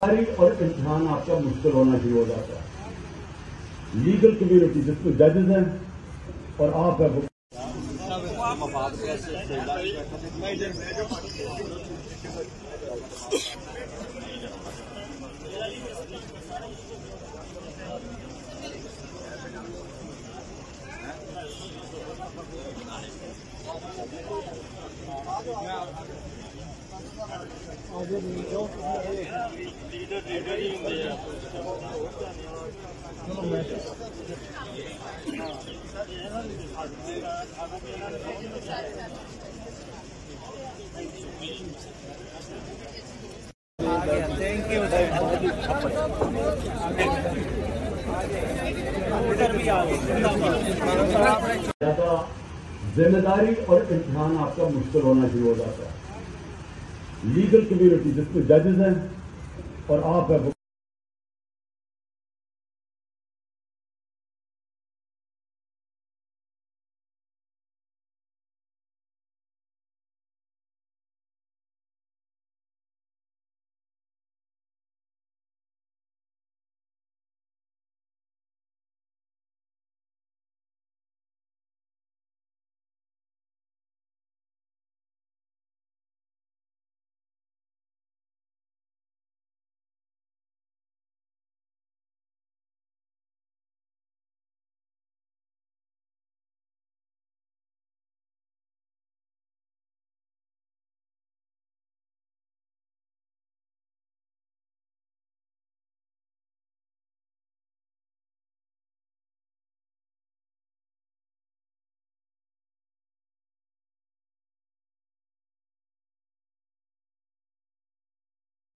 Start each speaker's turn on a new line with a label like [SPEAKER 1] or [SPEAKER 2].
[SPEAKER 1] और इम्तिहान आपका मुश्किल होना शुरू हो जाता है। लीगल कम्युनिटी जिसमें जजेस हैं और आप है वो जिम्मेदारी और इम्तिहान आपका मुश्किल होना शुरू हो जाता है। लीगल कम्युनिटी जिसमें जजेस हैं और आप है वो